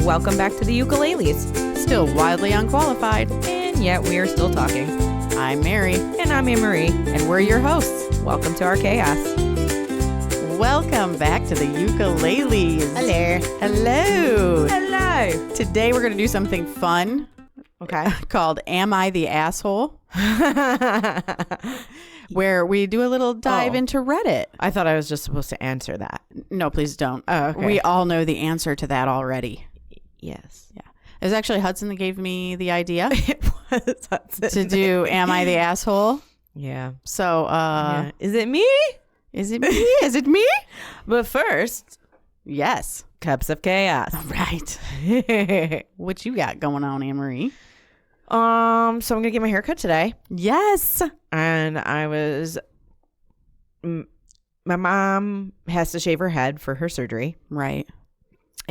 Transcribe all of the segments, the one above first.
welcome back to the Ukeleles. Still wildly unqualified. And yet we are still talking. I'm Mary. And I'm Anne-Marie. And we're your hosts. Welcome to our chaos. Welcome back to the Ukeleles. Hello. Hello. Hello. Today we're going to do something fun. Okay. Called Am I the Asshole? Where we do a little dive into Reddit. I thought I was just supposed to answer that. No, please don't. Oh, okay. We all know the answer to that already. Yes. Yeah. It was actually Hudson that gave me the idea It was Hudson. to do Am I the Asshole? Yeah. So, Yeah. Is it me? Is it me? Is it me? But first, Yes. cups of chaos. All right. What you got going on, Anne-Marie? So I'm gonna get my hair cut today, Yes. and my mom has to shave her head for her surgery. Right.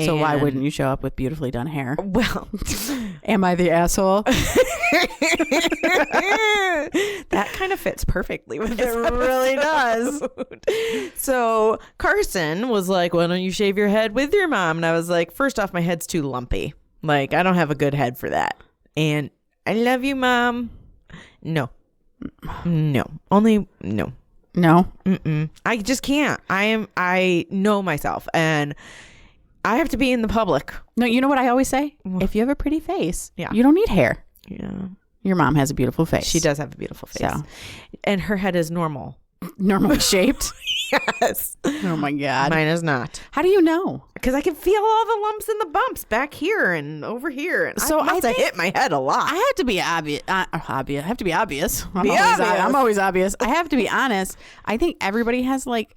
So why And- wouldn't you show up with beautifully done hair? Well, Am I the asshole? that kind of fits perfectly with this It really does. episode. So Carson was like, why don't you shave your head with your mom? And I was like, first off, my head's too lumpy. Like, I don't have a good head for that. And I love you, Mom. No. Only no. No. Mm-mm. I just can't. I know myself, and I have to be in the public. No, you know what I always say? If you have a pretty face, Yeah. you don't need hair. Yeah. Your mom has a beautiful face. She does have a beautiful face. So. And her head is normal. Normally shaped. Yes. Oh my God. Mine is not. How do you know? Because I can feel all the lumps and the bumps back here and over here. And So I must have hit my head a lot. I have to be obvious. I have to be obvious. Obvious. I'm always obvious. I have to be honest. I think everybody has like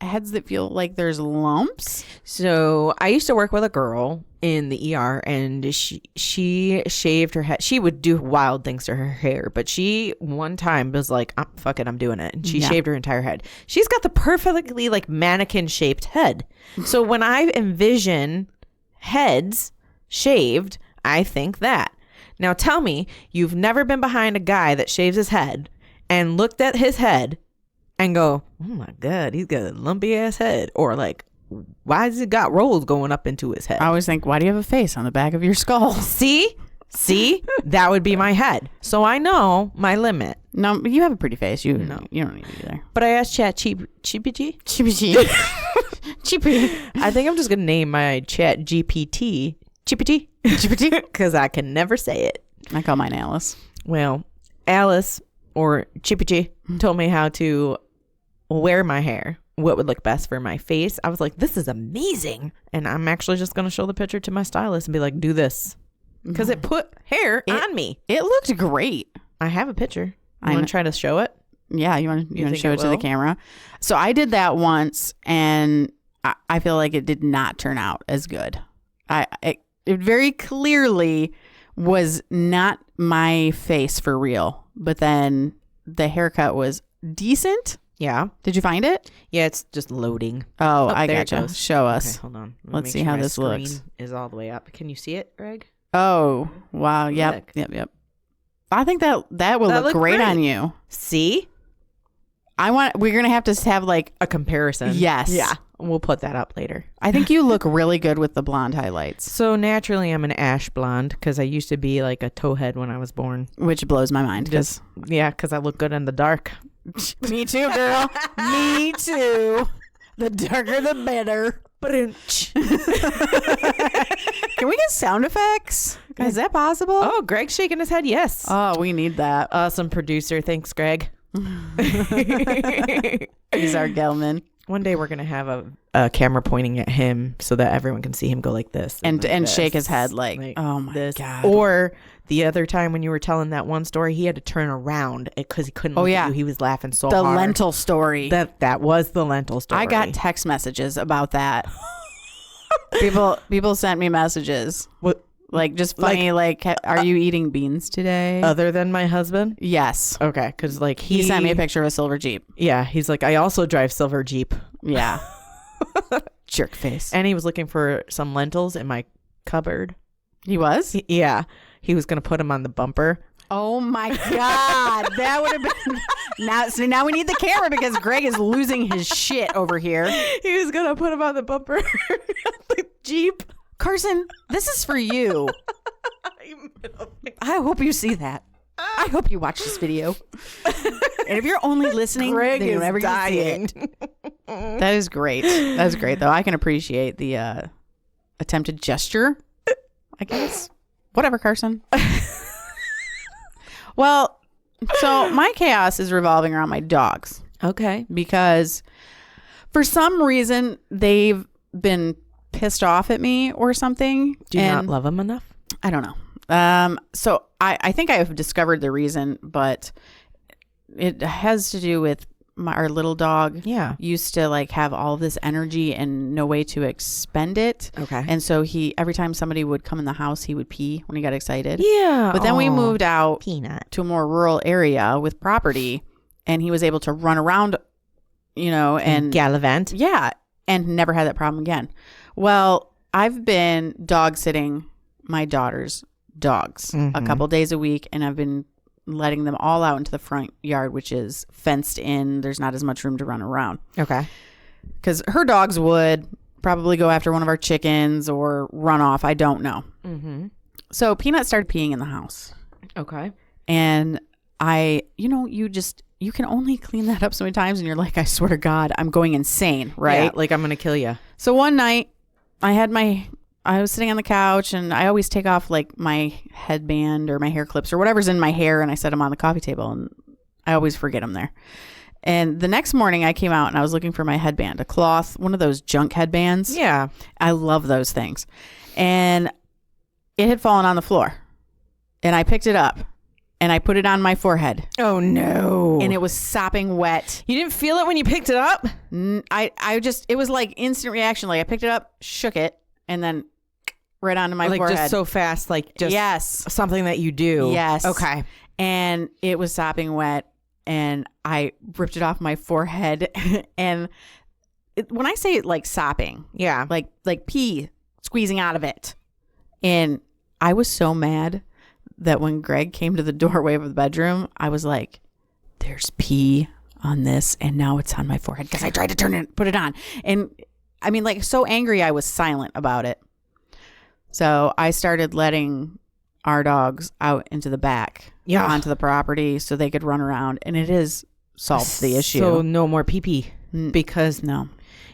heads that feel like there's lumps. So I used to work with a girl in the ER, and she shaved her head. She would do wild things to her hair, but she one time was like, fuck it, I'm doing it. And she shaved her entire head. She's got the perfectly like mannequin shaped head. So when I envision heads shaved, I think that. Now tell me, you've never been behind a guy that shaves his head and looked at his head and go, oh my God, he's got a lumpy ass head. Or like, why has he got rolls going up into his head? I always think, why do you have a face on the back of your skull? See, that would be my head. So I know my limit. No, you have a pretty face. You don't need it either. But I asked Chat GPT. Cheapy. I think I'm just gonna name my Chat GPT because I can never say it. I call mine Alice. Well, Alice or Chippy told me how to wear my hair, what would look best for my face. I was like, this is amazing. And I'm actually just going to show the picture to my stylist and be like, do this. Because it put hair on me. It looked great. I have a picture. I want to try to show it. Yeah, you want to think show I it to the will? camera? So I did that once, and I feel like it did not turn out as good. It very clearly was not my face for real. But then the haircut was decent. Yeah. Did you find it? Yeah, it's just loading. Oh, I there it gotcha. goes. Show us. Okay, hold on. Let's Make see sure how my this screen looks. is all the way up. Can you see it, Greg? Oh, wow. Yep. Look. Yep. I think that will That look looked great great. on you. See? We're going to have like, A comparison. yes. Yeah. We'll put that up later. I think you look really good with the blonde highlights, So naturally, I'm an ash blonde because I used to be like a towhead when I was born. which blows my mind. Just because I look good in the dark. Me too, girl. Me too. The darker, the better. Can we get sound effects? Is that possible? Oh, Greg's shaking his head. Yes. Oh, we need that. Awesome producer. Thanks, Greg. He's our Gelman. One day we're gonna have a camera pointing at him so that everyone can see him go like this And like shake his this, head like oh my God. Or the other time when you were telling that one story, he had to turn around because he couldn't. Look at you. He was laughing so the hard. lentil story. That was the lentil story. I got text messages about that. People sent me messages. What? Like just funny, like are you eating beans today? Other than my husband? Yes. Okay, because like He sent me a picture of a silver Jeep. Yeah, he's like, I also drive silver Jeep. Yeah. Jerk face. And he was looking for some lentils in my cupboard. He was? Yeah. He was going to put them on the bumper. Oh my God. That would have been now we need the camera because Greg is losing his shit over here. He was going to put them on the bumper of the Jeep. Carson, this is for you. I hope you see that. I hope you watch this video. And if you're only listening, Greg then you're is never gonna see dying. it. That is great. That's great, though. I can appreciate the attempted gesture, I guess. Whatever, Carson. Well, so my chaos is revolving around my dogs. Okay. Because for some reason, they've been pissed off at me or something. Do you not love them enough? I don't know. So I think I have discovered the reason, but it has to do with our little dog. Yeah. Used to like have all of this energy and no way to expend it. Okay. And so every time somebody would come in the house, he would pee when he got excited. Yeah. But then we moved out Peanut. to a more rural area with property, and he was able to run around, and gallivant. yeah, and never had that problem again. Well, I've been dog sitting my daughter's dogs a couple days a week, and I've been letting them all out into the front yard, which is fenced in. There's not as much room to run around. Okay. Because her dogs would probably go after one of our chickens or run off. I don't know. Mm-hmm. So Peanut started peeing in the house. Okay. And you can only clean that up so many times, and you're like, I swear to God, I'm going insane, right? Yeah, like I'm going to kill you. So one night I was sitting on the couch, and I always take off like my headband or my hair clips or whatever's in my hair, and I set them on the coffee table, and I always forget them there. And the next morning I came out and I was looking for my headband, a cloth, one of those junk headbands. Yeah. I love those things. And it had fallen on the floor, and I picked it up and I put it on my forehead. Oh no. And it was sopping wet. You didn't feel it when you picked it up? It was like instant reaction. Like I picked it up, shook it, and then right onto my forehead. Just so fast, like just yes. something that you do. Yes. Okay. And it was sopping wet, and I ripped it off my forehead. And when I say it like sopping, Yeah. like pee squeezing out of it. And I was so mad that when Greg came to the doorway of the bedroom, I was like, there's pee on this, and now it's on my forehead because I tried to put it on. And I mean, like, so angry, I was silent about it. So I started letting our dogs out into the back, onto the property, so they could run around, and it has solved the issue. So no more pee-pee because no,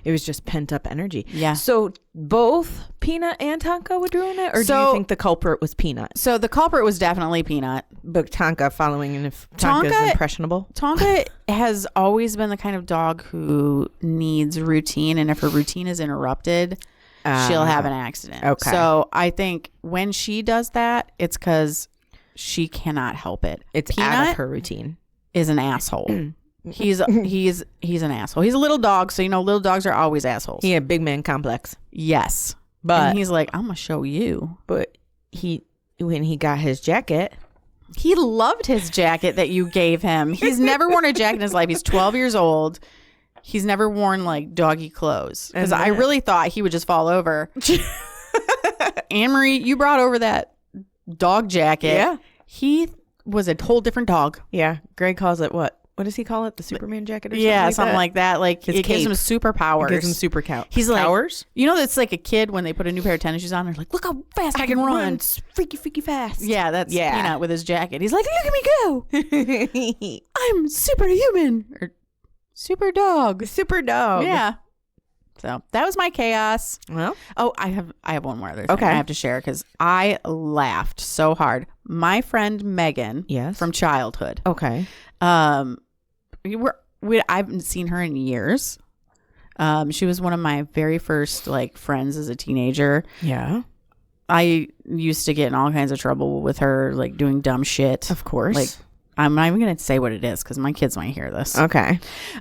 it was just pent-up energy. Yeah. So both Peanut and Tonka were doing it, or do you think the culprit was Peanut? So the culprit was definitely Peanut. But Tonka following, and if Tonka's impressionable? Tonka has always been the kind of dog who needs routine, and if her routine is interrupted, she'll have an accident. Okay. So I think when she does that, it's because she cannot help it. It's Peanut out of her routine. Is an asshole. He's an asshole. He's a little dog, so little dogs are always assholes. He had big man complex. Yes. But and he's like, I'm gonna show you. But when he got his jacket, he loved his jacket that you gave him. He's never worn a jacket in his life. He's 12 years old. He's never worn like doggy clothes, because I really thought he would just fall over. Anne-Marie, you brought over that dog jacket. Yeah. He was a whole different dog. Yeah. Greg calls it what? What does he call it? The Superman jacket or something? Yeah, like something that? like that. Like His it gives cape. him superpowers. It gives him super count. He's like, powers? It's like a kid when they put a new pair of tennis shoes on. They're like, look how fast I can run. Freaky fast. Yeah, that's Peanut with his jacket. He's like, look at me go. I'm superhuman. Or super dog. Super dog. Yeah. So that was my chaos. Well, I have one more other thing okay. I have to share, because I laughed so hard. My friend Megan, from childhood. Okay. I haven't seen her in years. She was one of my very first friends as a teenager. Yeah. I used to get in all kinds of trouble with her, like doing dumb shit. Of course. Like, I'm not even going to say what it is because my kids might hear this. Okay.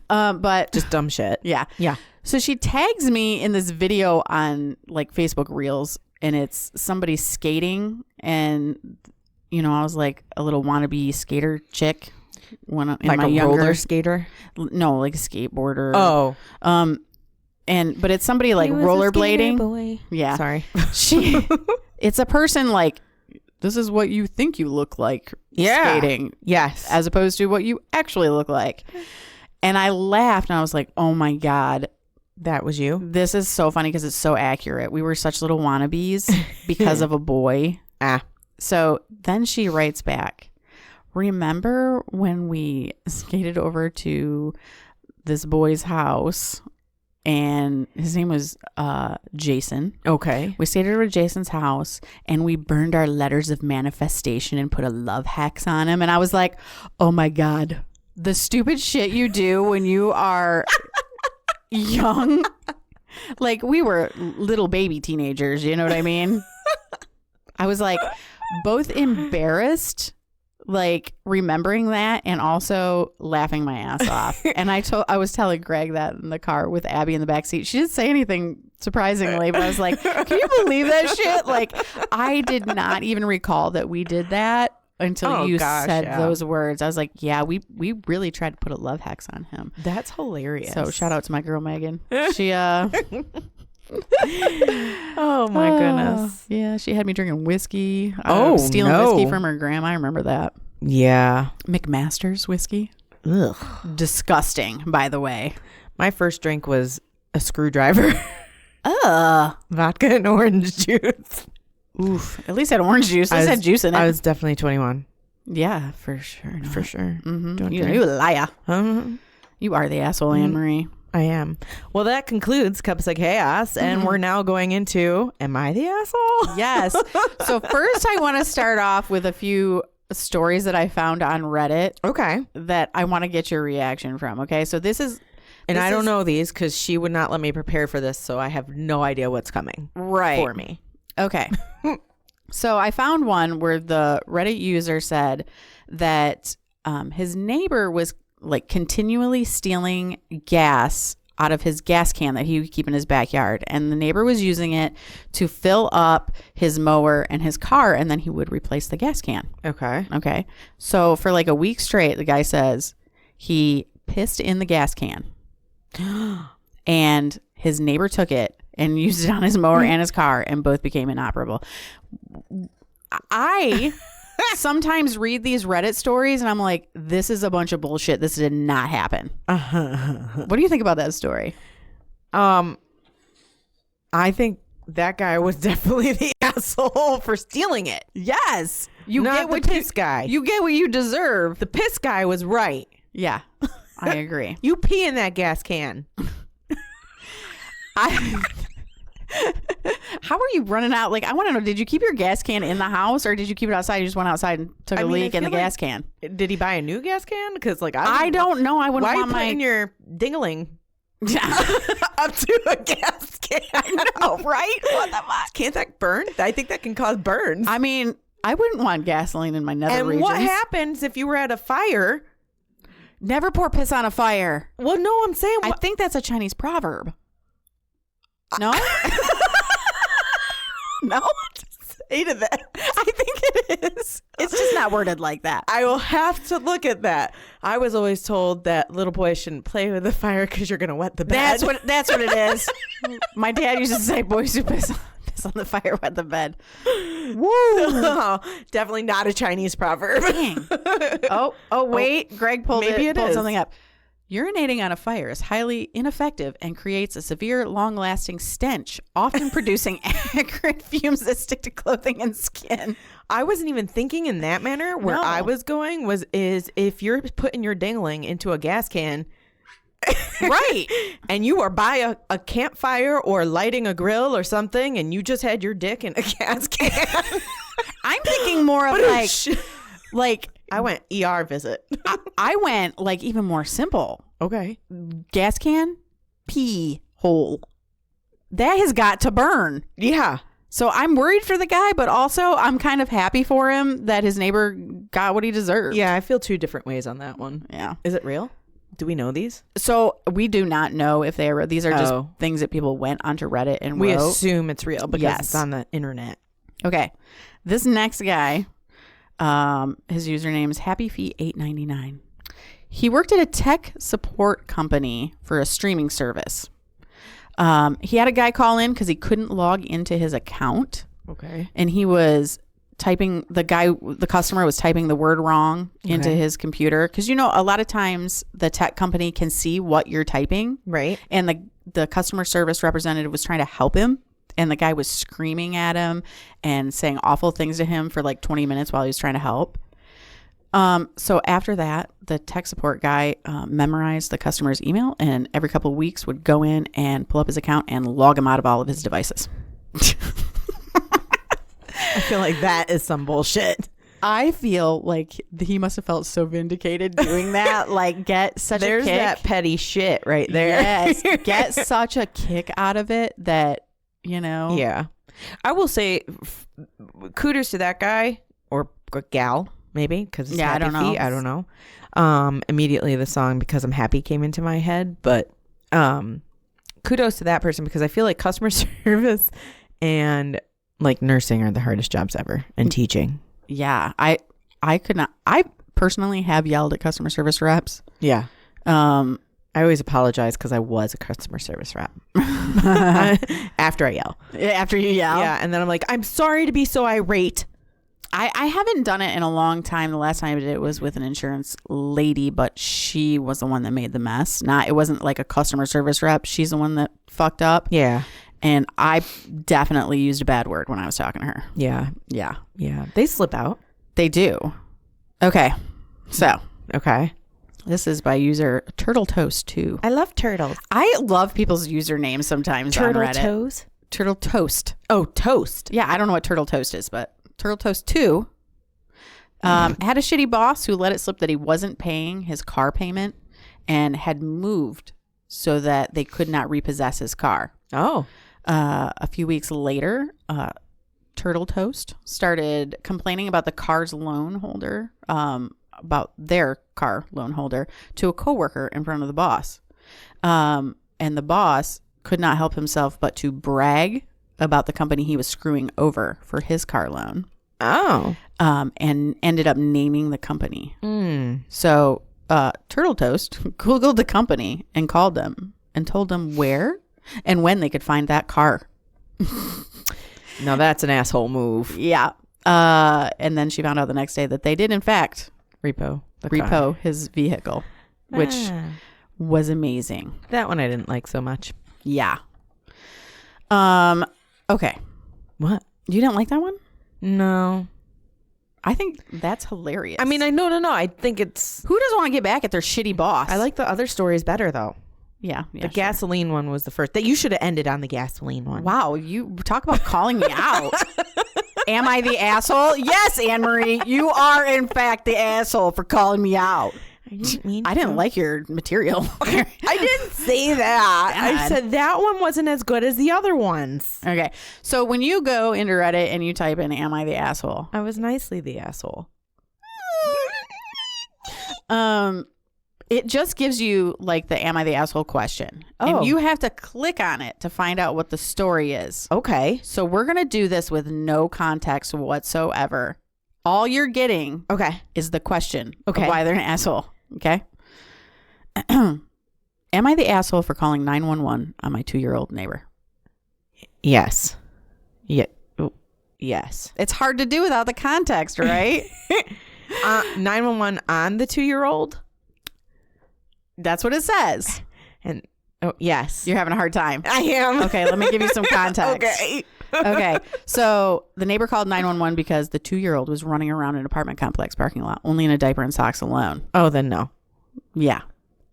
But just dumb shit. Yeah. Yeah. So she tags me in this video on Facebook Reels, and it's somebody skating, and I was like a little wannabe skater chick when in like my a younger roller skater. No, like a skateboarder. Oh. But it's somebody like rollerblading. Boy. Yeah. Sorry. It's a person like, this is what you think you look like skating. Yes. As opposed to what you actually look like. And I laughed, and I was like, oh my God, That was you? This is so funny because it's so accurate. We were such little wannabes because of a boy. So then she writes back, remember when we skated over to this boy's house and his name was Jason. Okay. We skated over to Jason's house and we burned our letters of manifestation and put a love hex on him. And I was like, oh my God, the stupid shit you do when you are young. Like, we were little baby teenagers, you know what I mean? I was like both embarrassed, like remembering that, and also laughing my ass off. And I was telling Greg that in the car with Abby in the back seat. She didn't say anything surprisingly, but I was like, can you believe that shit? Like, I did not even recall that we did that until you said those words. I was like, yeah, we really tried to put a love hex on him. That's hilarious. So shout out to my girl Megan. She oh my goodness. Yeah, she had me drinking whiskey. Stealing whiskey from her grandma. I remember that. Yeah. McMaster's whiskey. Ugh. Disgusting, by the way. My first drink was a screwdriver. Vodka and orange juice. Oof. At least had orange juice. At least had juice in it. I was definitely 21. Yeah, for sure. For sure. Mm-hmm. You a liar. You are the asshole, Anne Marie. I am. Well, that concludes Cups of Chaos, and we're now going into, am I the asshole? Yes. So first I want to start off with a few stories that I found on Reddit. Okay. That I want to get your reaction from. Okay. So this is... And I don't know these because she would not let me prepare for this, so I have no idea what's coming for me. Okay. So I found one where the Reddit user said that his neighbor was like continually stealing gas out of his gas can that he would keep in his backyard. And the neighbor was using it to fill up his mower and his car, and then he would replace the gas can. Okay. So for like a week straight, the guy says he pissed in the gas can. And his neighbor took it and used it on his mower and his car, and both became inoperable. I sometimes read these Reddit stories and I'm like, this is a bunch of bullshit. This did not happen. What do you think about that story? I think that guy was definitely the asshole for stealing it. Yes. You Not get what the piss guy. You get what you deserve. The piss guy was right. Yeah. I agree. You pee in that gas can. How are you running out? Like, I want to know, did you keep your gas can in the house or did you keep it outside? You just went outside and took a leak in the gas can. Did he buy a new gas can? Because like I don't know. I wouldn't want putting your dingling up to a gas can. I know, right? What the fuck? Can't that burn? I think that can cause burns. I mean, I wouldn't want gasoline in my nether regions. What happens if you were at a fire? Never pour piss on a fire. Well, no, I'm saying... I think that's a Chinese proverb. No? No? Say to that. I think it is. It's just not worded like that. I will have to look at that. I was always told that little boys shouldn't play with the fire because you're going to wet the bed. That's what it is. My dad used to say, boys who piss on the fire wet the bed. Woo! Definitely not a Chinese proverb. Dang. Oh, wait. Greg pulled something up. Urinating on a fire is highly ineffective and creates a severe, long-lasting stench, often producing acrid fumes that stick to clothing and skin. I wasn't even thinking in that manner. Where I was going is if you're putting your dingling into a gas can, right, and you are by a campfire or lighting a grill or something, and you just had your dick in a gas can. I'm thinking more of like I went ER visit. I went like even more simple. Okay. Gas can, pee hole. That has got to burn. Yeah. So I'm worried for the guy, but also I'm kind of happy for him that his neighbor got what he deserved. Yeah, I feel two different ways on that one. Yeah. Is it real? Do we know these? So we do not know if they are. These are just things that people went onto Reddit and we wrote. Assume it's real because it's on the internet. Okay. This next guy, his username is HappyFeet899. He worked at a tech support company for a streaming service. He had a guy call in because he couldn't log into his account. Okay. And he was typing, the customer was typing the word wrong into his computer. Because, a lot of times the tech company can see what you're typing. Right. And the customer service representative was trying to help him, and the guy was screaming at him and saying awful things to him for like 20 minutes while he was trying to help. So after that, the tech support guy memorized the customer's email, and every couple of weeks would go in and pull up his account and log him out of all of his devices. I feel like that is some bullshit. I feel like he must have felt so vindicated doing that. Like, get such a kick. There's that petty shit right there. Yes, get such a kick out of it that, you know. Yeah. I will say kudos to that guy or gal, maybe, because it's Happy Feet. I don't know. Immediately the song Because I'm Happy came into my head. But kudos to that person, because I feel like customer service and like nursing are the hardest jobs ever, and teaching. Yeah, I could not. I personally have yelled at customer service reps. Yeah. I always apologize because I was a customer service rep. After I yell. After you yell? Yeah, and then I'm like, I'm sorry to be so irate. I haven't done it in a long time. The last time I did it was with an insurance lady, but she was the one that made the mess. It wasn't like a customer service rep. She's the one that fucked up. Yeah. And I definitely used a bad word when I was talking to her. Yeah. Yeah. Yeah. They slip out. They do. Okay. So. Okay. This is by user Turtle Toast 2. I love turtles. I love people's usernames sometimes Turtle on Reddit. Toes? Turtle Toast. Oh, toast. Yeah, I don't know what Turtle Toast is, but Turtle Toast 2 had a shitty boss who let it slip that he wasn't paying his car payment and had moved so that they could not repossess his car. Oh. A few weeks later, Turtle Toast started complaining about the car's loan holder, about their car loan holder, to a coworker in front of the boss. And the boss could not help himself but to brag about the company he was screwing over for his car loan. Oh. And ended up naming the company. So Turtle Toast Googled the company and called them and told them where and when they could find that car. Now that's an asshole move. Yeah. And then she found out the next day that they did, in fact, repo his vehicle, which was amazing. That one I didn't like so much. Yeah. Okay. What? You didn't like that one? No. I think that's hilarious. I mean, no. I think it's... Who doesn't want to get back at their shitty boss? I like the other stories better, though. Yeah. The gasoline one was the first. That you should have ended on the gasoline one. Wow. You talk about calling me out. Am I the asshole? Yes, Anne-Marie. You are, in fact, the asshole for calling me out. I didn't like your material. I didn't say that. I said that one wasn't as good as the other ones. Okay. So when you go into Reddit and you type in, am I the asshole? I was nicely the asshole. It just gives you like the am I the asshole question. Oh. And you have to click on it to find out what the story is. Okay. So we're going to do this with no context whatsoever. All you're getting is the question of why they're an asshole. Okay. Am I the asshole for calling 911 on my 2-year-old neighbor? Yes. Yeah. Yes. It's hard to do without the context, right? 911 on the 2-year-old? That's what it says. And yes. You're having a hard time. I am. Okay, let me give you some context. Okay. So the neighbor called 911 because the 2-year-old was running around an apartment complex parking lot, only in a diaper and socks alone. Oh, then no. Yeah.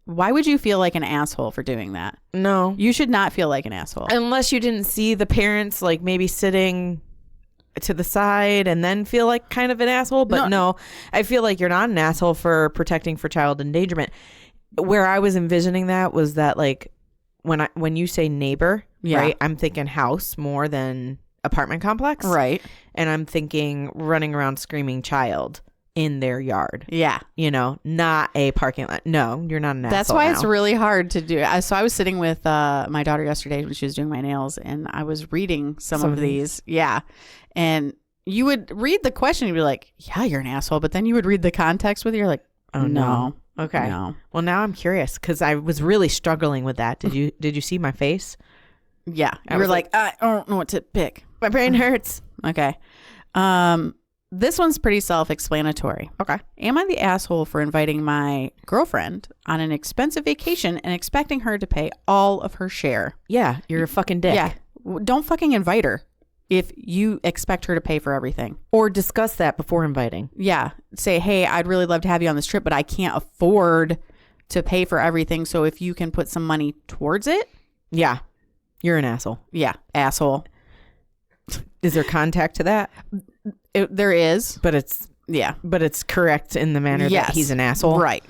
Why would you feel like an asshole for doing that? No. You should not feel like an asshole. Unless you didn't see the parents like maybe sitting to the side and then feel like kind of an asshole. But no, I feel like you're not an asshole for protecting for child endangerment. Where I was envisioning that was that like when you say neighbor, right, I'm thinking house more than apartment complex. Right. And I'm thinking running around screaming child in their yard. Yeah. You know, not a parking lot. No, you're not an asshole. That's why it's really hard to do. So I was sitting with my daughter yesterday when she was doing my nails, and I was reading some of these. Yeah. And you would read the question, you'd be like, yeah, you're an asshole. But then you would read the context with it, you're like, oh, no. Okay. No. Well, now I'm curious because I was really struggling with that. Did you see my face? Yeah. You were like, I don't know what to pick. My brain hurts. Okay. This one's pretty self-explanatory. Okay. Am I the asshole for inviting my girlfriend on an expensive vacation and expecting her to pay all of her share? Yeah, you're a fucking dick. Yeah. Don't fucking invite her if you expect her to pay for everything. Or discuss that before inviting. Yeah. Say, hey, I'd really love to have you on this trip, but I can't afford to pay for everything. So if you can put some money towards it. Yeah. You're an asshole. Yeah. Asshole. Is there contact to that? There is. But it's correct in the manner that he's an asshole. Right.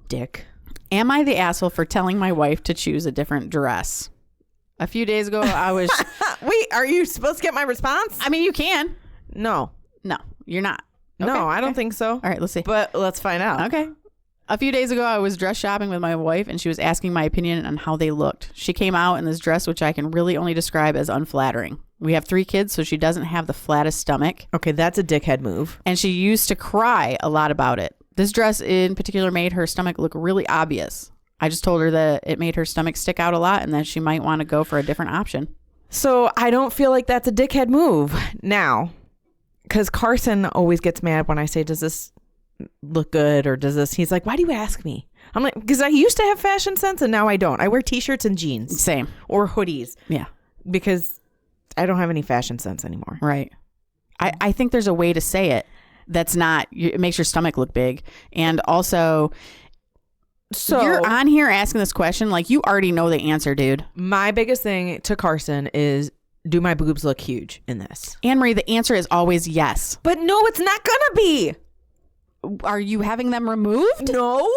Dick. Am I the asshole for telling my wife to choose a different dress? A few days ago, I was... Wait, are you supposed to get my response? I mean, you can. No, you're not. Okay. No, I don't think so. All right, let's see. But let's find out. Okay. A few days ago, I was dress shopping with my wife, and she was asking my opinion on how they looked. She came out in this dress, which I can really only describe as unflattering. We have 3 kids, so she doesn't have the flattest stomach. Okay, that's a dickhead move. And she used to cry a lot about it. This dress in particular made her stomach look really obvious. I just told her that it made her stomach stick out a lot and that she might want to go for a different option. So I don't feel like that's a dickhead move now. Because Carson always gets mad when I say, does this look good or does this? He's like, why do you ask me? I'm like, because I used to have fashion sense and now I don't. I wear t-shirts and jeans. Same. Or hoodies. Yeah. Because I don't have any fashion sense anymore. Right. I think there's a way to say it that's not, it makes your stomach look big. And also, so you're on here asking this question like you already know the answer, dude. My biggest thing to Carson is, do my boobs look huge in this? Anne-Marie, the answer is always yes. But no, it's not gonna be. Are you having them removed? No.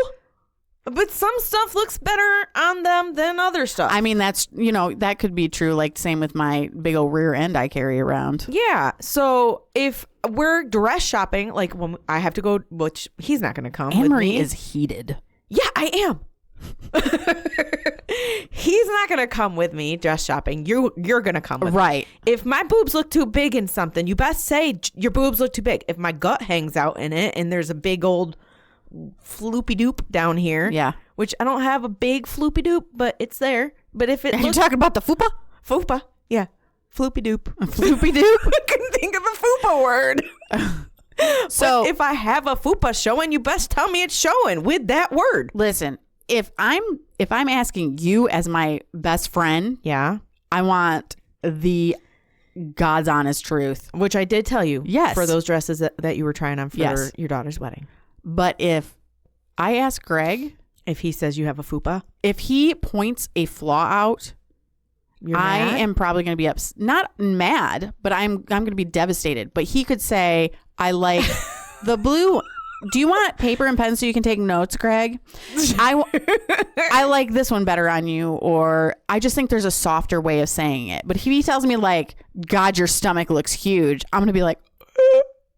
But some stuff looks better on them than other stuff. I mean, that's, that could be true. Like, same with my big old rear end I carry around. Yeah. So if we're dress shopping, like when I have to go, which he's not going to come. Anne-Marie is heated. Yeah, I am. He's not going to come with me dress shopping. You're going to come with right. me. If my boobs look too big in something, you best say your boobs look too big. If my gut hangs out in it and there's a big old floopy doop down here. Yeah. Which I don't have a big floopy doop, but it's there. But if it You're talking about the fupa? Fupa. Yeah. Floopy doop. Floopy doop? I couldn't think of the fupa word. So but if I have a fupa showing, you best tell me it's showing with that word. Listen, if I'm asking you as my best friend, yeah, I want the God's honest truth. Which I did tell you. Yes. For those dresses that you were trying on for your daughter's wedding. But if I ask Greg, if he says you have a fupa, if he points a flaw out, I am probably going to be not mad, but I'm going to be devastated. But he could say, I like the blue. Do you want paper and pen so you can take notes, Greg? I like this one better on you, or I just think there's a softer way of saying it. But if he tells me like, God, your stomach looks huge, I'm going to be like,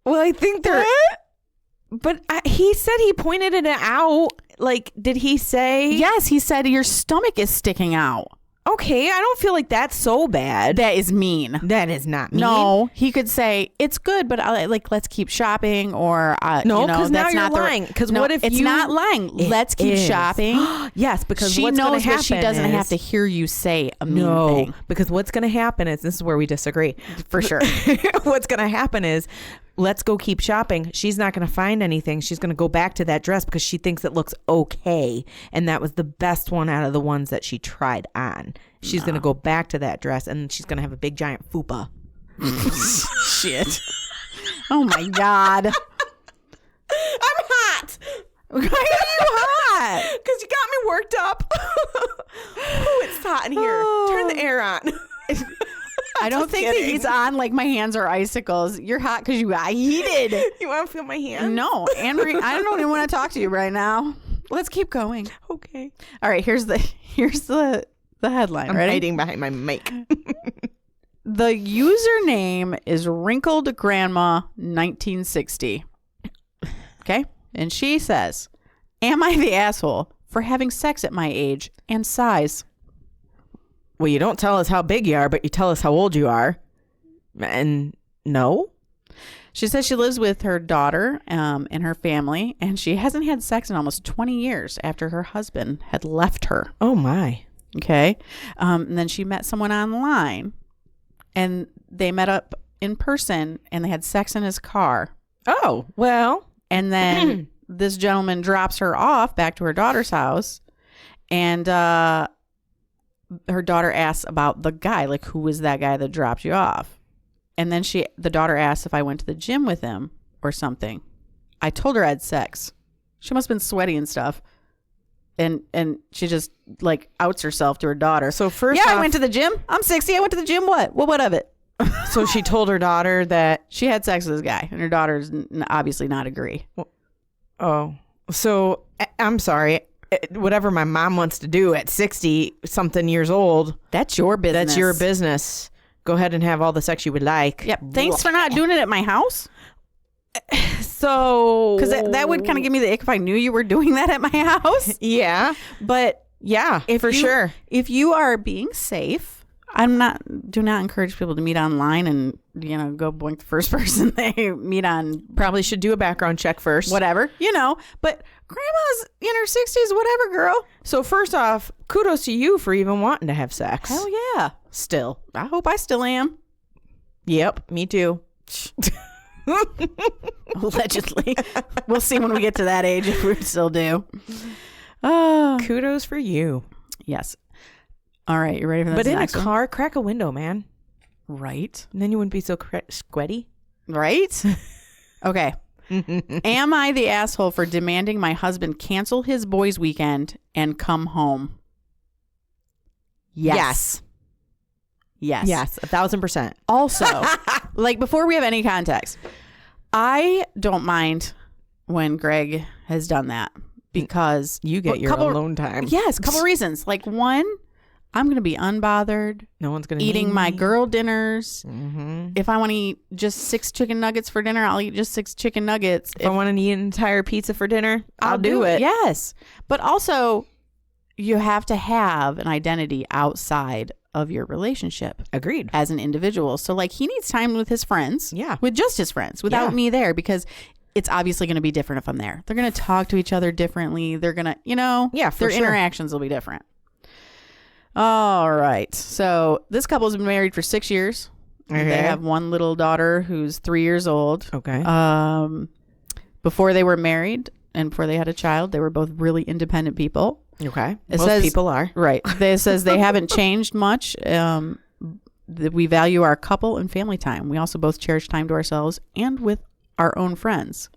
well, I think they're... But he said he pointed it out. Like, did he say? Yes, he said your stomach is sticking out. Okay, I don't feel like that's so bad. That is mean. That is not mean. No, he could say it's good, but let's keep shopping, or no, because now you're lying. Because what if it's not lying? Let's keep shopping. Yes, because she what's knows happen that she doesn't have to hear you say a mean thing. Because what's going to happen is, this is where we disagree for sure. What's going to happen is, let's go keep shopping. She's not going to find anything. She's going to go back to that dress because she thinks it looks okay. And that was the best one out of the ones that she tried on. She's going to go back to that dress and she's going to have a big giant fupa. Shit. Oh my God. I'm hot. Why are you hot? Because you got me worked up. Oh, it's hot in here. Turn the air on. I don't think the heat's on. Like, my hands are icicles. You're hot because you got heated. You want to feel my hands? No, Anne-Marie, I don't even want to talk to you right now. Let's keep going. Okay. All right. Here's the headline. I'm Ready? hiding behind my mic. The username is Wrinkled Grandma 1960. Okay, and she says, "Am I the asshole for having sex at my age and size?" Well, you don't tell us how big you are, but you tell us how old you are. And no. She says she lives with her daughter and her family, and she hasn't had sex in almost 20 years after her husband had left her. Oh, my. Okay. And then she met someone online, and they met up in person, and they had sex in his car. Oh, well. And then this gentleman drops her off back to her daughter's house. And her daughter asks about the guy, like, who was that guy that dropped you off? And then the daughter asks if I went to the gym with him or something. I told her I had sex. She must have been sweaty and stuff. And she just, like, outs herself to her daughter. So first I off, went to the gym. I'm 60. I went to the gym. What? Well, what of it? So she told her daughter that she had sex with this guy. And her daughter's obviously not agree. Oh. So, I'm sorry. Whatever my mom wants to do at 60-something years old. That's your business. That's your business. Go ahead and have all the sex you would like. Yep. Thanks for not doing it at my house. So. Because that would kind of give me the ick if I knew you were doing that at my house. Yeah. But yeah, sure. If you are being safe, do not encourage people to meet online and, go boink the first person they meet on. Probably should do a background check first. Whatever, but grandma's in her 60s, whatever, girl. So first off, kudos to you for even wanting to have sex. Hell yeah. Still. I hope I still am. Yep, me too. Allegedly. We'll see when we get to that age if we still do. Kudos for you. Yes. All right, you ready for this? But in a car, crack a window, man. Right. And then you wouldn't be so sweaty. Right? Okay. Am I the asshole for demanding my husband cancel his boys' weekend and come home? Yes. 1,000%. Also, like, before we have any context, I don't mind when Greg has done that because you get your alone time. Yes, a couple reasons. Like, one, I'm going to be unbothered. No one's going to eating my girl dinners. Mm-hmm. If I want to eat just 6 chicken nuggets for dinner, I'll eat just 6 chicken nuggets. If I want to eat an entire pizza for dinner, I'll do it. Yes. But also, you have to have an identity outside of your relationship. Agreed. As an individual. So, like, he needs time with his friends. Yeah. With just his friends, without me there, because it's obviously going to be different if I'm there. They're going to talk to each other differently. They're going to, their interactions will be different. All right. So this couple has been married for 6 years. Okay. They have one little daughter who's 3 years old. Okay. Before they were married and before they had a child, they were both really independent people. Okay. Most people are. Right. It says they haven't changed much. That we value our couple and family time. We also both cherish time to ourselves and with our own friends.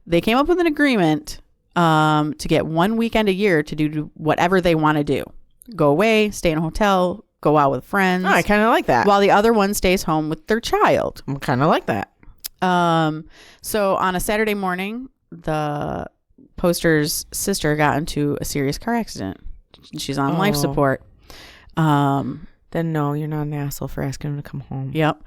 They came up with an agreement to get 1 weekend a year to do whatever they want to do. Go away, stay in a hotel, go out with friends. Oh, I kind of like that. While the other one stays home with their child. I kind of like that. So on a Saturday morning, the poster's sister got into a serious car accident. She's on life support. Then no, you're not an asshole for asking him to come home. Yep.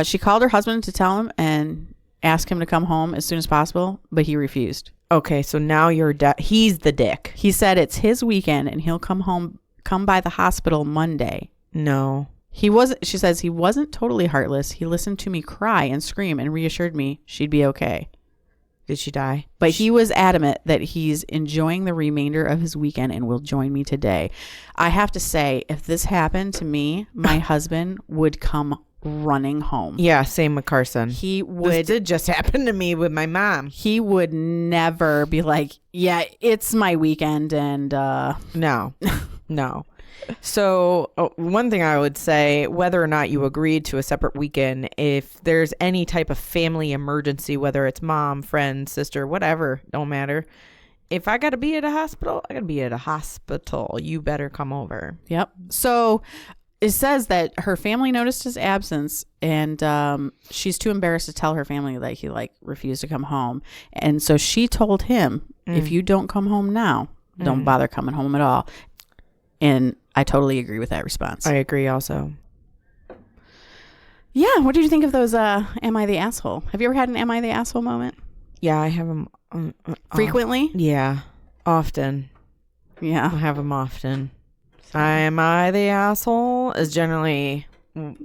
She called her husband to tell him and ask him to come home as soon as possible, but he refused. Okay, so now he's the dick. He said it's his weekend and he'll come by the hospital Monday. No. She says he wasn't totally heartless. He listened to me cry and scream and reassured me she'd be okay. Did she die? But he was adamant that he's enjoying the remainder of his weekend and will join me today. I have to say, if this happened to me, my husband would come running home. Yeah, same with Carson. He would. This did just happen to me with my mom. He would never be like, yeah, it's my weekend and no. So one thing I would say, whether or not you agreed to a separate weekend, if there's any type of family emergency, whether it's mom, friend, sister, whatever, don't matter. If I got to be at a hospital, I got to be at a hospital. You better come over. Yep. So it says that her family noticed his absence and she's too embarrassed to tell her family that he refused to come home. And so she told him, if you don't come home now, don't bother coming home at all. And I totally agree with that response. I agree also. Yeah. What did you think of those am I the asshole? Have you ever had an am I the asshole moment? Yeah, I have them. Frequently? Yeah. Often. Yeah. I have them often. Am I the asshole? Is generally...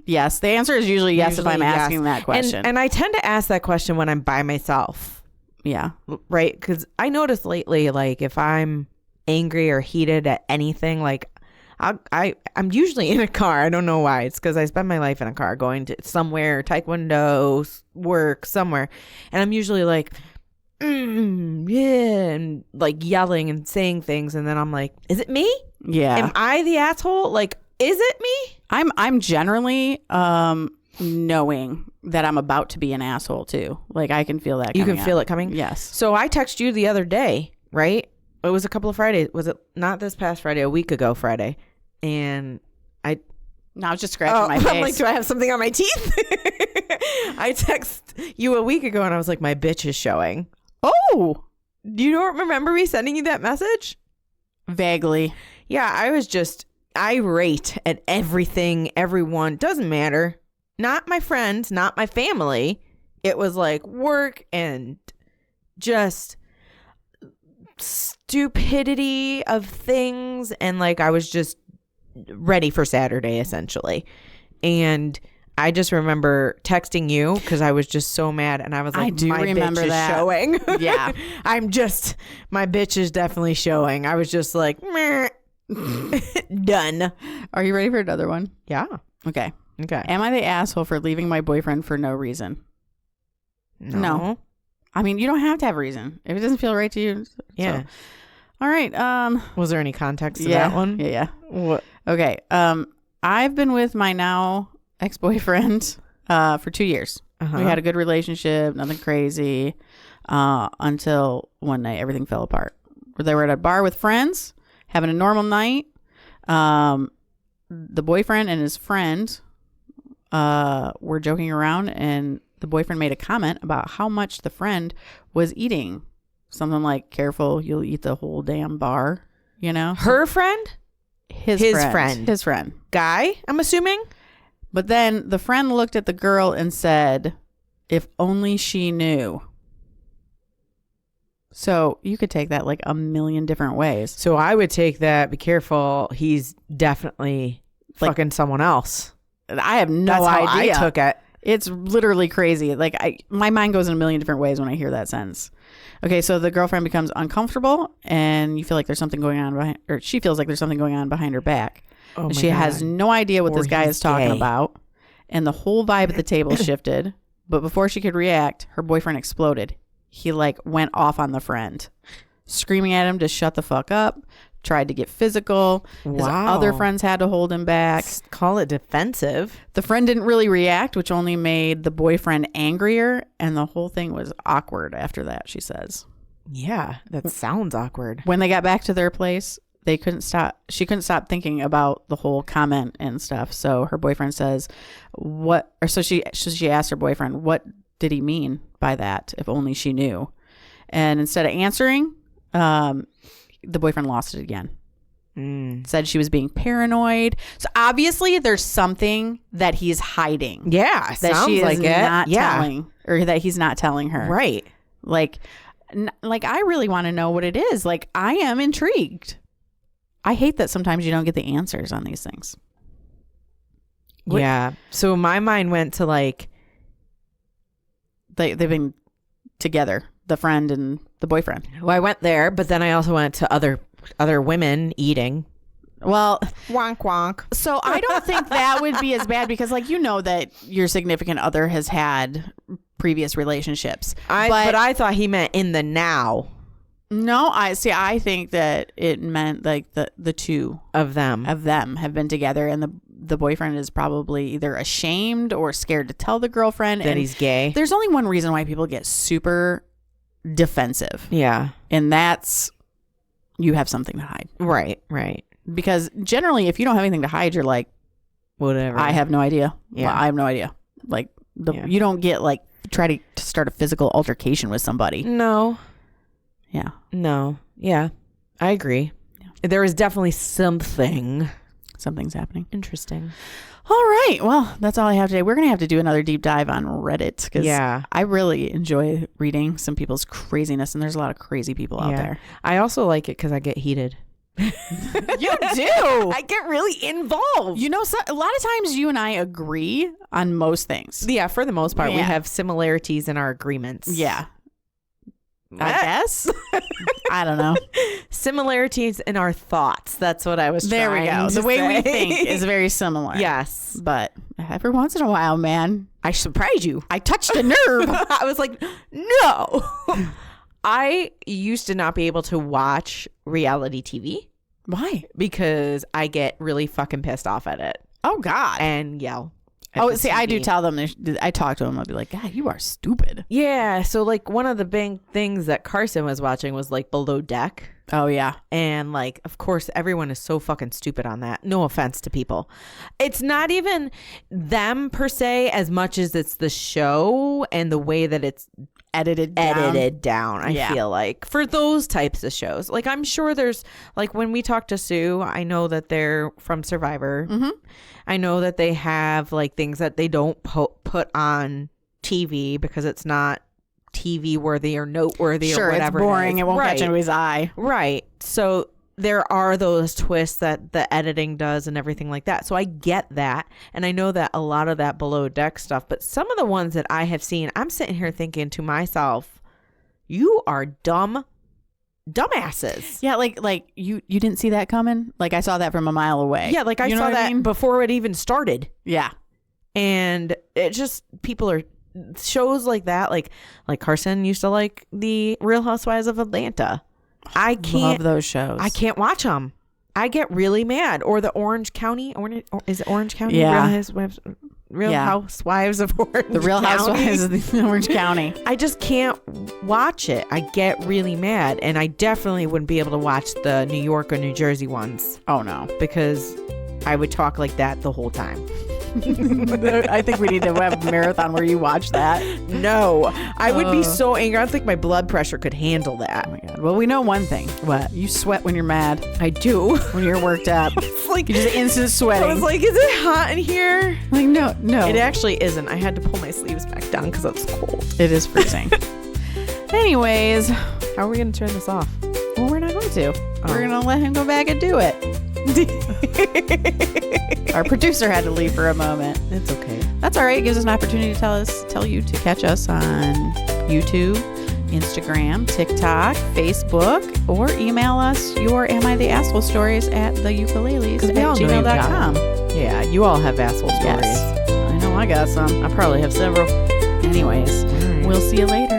Yes. The answer is usually yes if I'm asking that question. And I tend to ask that question when I'm by myself. Yeah. Right? Because I noticed lately, if I'm angry or heated at anything, I'm usually in a car. I don't know why. It's because I spend my life in a car going to somewhere, taekwondo, work, somewhere. And I'm usually like, yeah, and like yelling and saying things. And then I'm like, is it me? Yeah. Am I the asshole? Like, is it me? I'm generally knowing that I'm about to be an asshole too. Like I can feel that. You can feel it coming? Yes. So I texted you the other day, right? It was a couple of Fridays. Was it not this past Friday, a week ago Friday? And I was just scratching my face. I'm like, do I have something on my teeth? I text you a week ago and I was like, my bitch is showing. Oh, you don't remember me sending you that message? Vaguely. Yeah, I was just irate at everything, everyone. Doesn't matter. Not my friends, not my family. It was like work and just stupidity of things. And like, I was just ready for Saturday, essentially. And I just remember texting you because I was just so mad. And I was like, I do my remember bitch that. is showing. Yeah. My bitch is definitely showing. I was just like, meh. Done. Are you ready for another one? Yeah. Okay. Okay. Am I the asshole for leaving my boyfriend for no reason? No. I mean, you don't have to have a reason. If it doesn't feel right to you. Yeah. So. All right. Was there any context to that one? Yeah. What? Okay. I've been with my now ex-boyfriend for 2 years. Uh-huh. We had a good relationship, nothing crazy, until one night everything fell apart. They were at a bar with friends, having a normal night. The boyfriend and his friend were joking around, and the boyfriend made a comment about how much the friend was eating. Something like, careful, you'll eat the whole damn bar, you know? Her friend? His friend. His friend. Guy, I'm assuming? But then the friend looked at the girl and said, if only she knew. So you could take that like a million different ways. So I would take that, be careful, he's definitely Like, fucking someone else. I have no That's how idea. I took it. It's literally crazy. Like my mind goes in a million different ways when I hear that sentence. Okay, so the girlfriend becomes uncomfortable, and you feel like there's something going on behind, or she feels like there's something going on behind her back. Oh my She has God. no idea what Or this guy he's is talking gay. about, and the whole vibe at the table shifted. But before she could react, her boyfriend exploded. He like went off on the friend, screaming at him to shut the fuck up. Tried to get physical. His Wow. other friends had to hold him back. Call it defensive. The friend didn't really react, which only made the boyfriend angrier, and the whole thing was awkward after that, she says. Yeah, that sounds awkward. When they got back to their place, she couldn't stop thinking about the whole comment and stuff. So her boyfriend says, she asked her boyfriend, what did he mean by that? If only she knew. And instead of answering, the boyfriend lost it again. Said she was being paranoid. So obviously there's something that he's hiding. Yeah, That sounds she is like it. not Yeah. telling, or that he's not telling her. Right. Like I really want to know what it is. Like, I am intrigued. I hate that sometimes you don't get the answers on these things. Yeah. So my mind went to like, They've been together, the friend and the boyfriend. well, I went there, but then I also went to other women eating. Well, Wonk wonk. so I don't think that would be as bad because, like, you know that your significant other has had previous relationships. But I thought he meant in the now No, I think that it meant like the two of them. have been together, and the boyfriend is probably either ashamed or scared to tell the girlfriend That he's gay. There's only one reason why people get super defensive, Yeah. and that's you have something to hide. Right. Because generally, if you don't have anything to hide, you're like, Whatever. I have no idea. Yeah. Well, I have no idea. Like you don't get like try to start a physical altercation with somebody. No. Yeah. No. Yeah. I agree. Yeah. There is definitely something Something's happening. interesting. All right. Well, that's all I have today. We're going to have to do another deep dive on Reddit because Yeah. I really enjoy reading some people's craziness, and there's a lot of crazy people out there. I also like it because I get heated. You do. I get really involved. You know, a lot of times you and I agree on most things. Yeah, for the most part, we Yeah. have similarities in our agreements. Yeah. I guess. I don't know. Similarities in our thoughts. That's what I was There we trying go. to The way we say. think is very similar. Yes. But every once in a while, man, I surprised you. I touched a nerve. I was like, no. I used to not be able to watch reality TV. Why? Because I get really fucking pissed off at it Oh, God. and yell. Oh, see, I do tell them. I talk to them. I'll be like, God, you are stupid. Yeah. So, like, one of the big things that Carson was watching was, like, Below Deck. Oh, yeah. And, like, of course, everyone is so fucking stupid on that. No offense to people. It's not even them, per se, as much as it's the show and the way that it's Edited down. I feel like, for those types of shows. Like, I'm sure there's, like, when we talk to Sue, I know that they're from Survivor. Mm-hmm. I know that they have, like, things that they don't put on TV because it's not TV worthy or noteworthy or whatever. It's boring. It won't catch anybody's eye. Right. So there are those twists that the editing does and everything like that. So I get that. And I know that a lot of that Below Deck stuff, but some of the ones that I have seen, I'm sitting here thinking to myself, you are dumbasses. Yeah, like you didn't see that coming? Like, I saw that from a mile away. Yeah, like I saw that before it even started. Yeah. And it just, people are, shows like that, like Carson used to like the Real Housewives of Atlanta. I can't love those shows. I can't watch them. I get really mad. Or the Orange County, is it Orange County? Yeah. Real Housewives of Orange. The Real County. Housewives of Orange County. I just can't watch it. I get really mad, and I definitely wouldn't be able to watch the New York or New Jersey ones Oh no. because I would talk like that the whole time. I think we need to have a marathon where you watch that. No, I would be so angry. I don't think my blood pressure could handle that. Oh my God. Well, we know one thing. What? You sweat when you're mad. I do. When you're worked up. It's like, You just instant sweating. I was like, is it hot in here? Like, no. It actually isn't. I had to pull my sleeves back down because it's cold. It is freezing. Anyways, How are we going to turn this off? well, we're not going to. We're going to let him go back and do it. Our producer had to leave for a moment. It's okay. That's all right. It gives us an opportunity to tell you to catch us on YouTube, Instagram, TikTok, Facebook, or email us your Am I the Asshole stories at theukuleles at gmail.com. Yeah, you all have asshole stories. Yes. I know I got some. I probably have several. Anyways, All right. we'll see you later.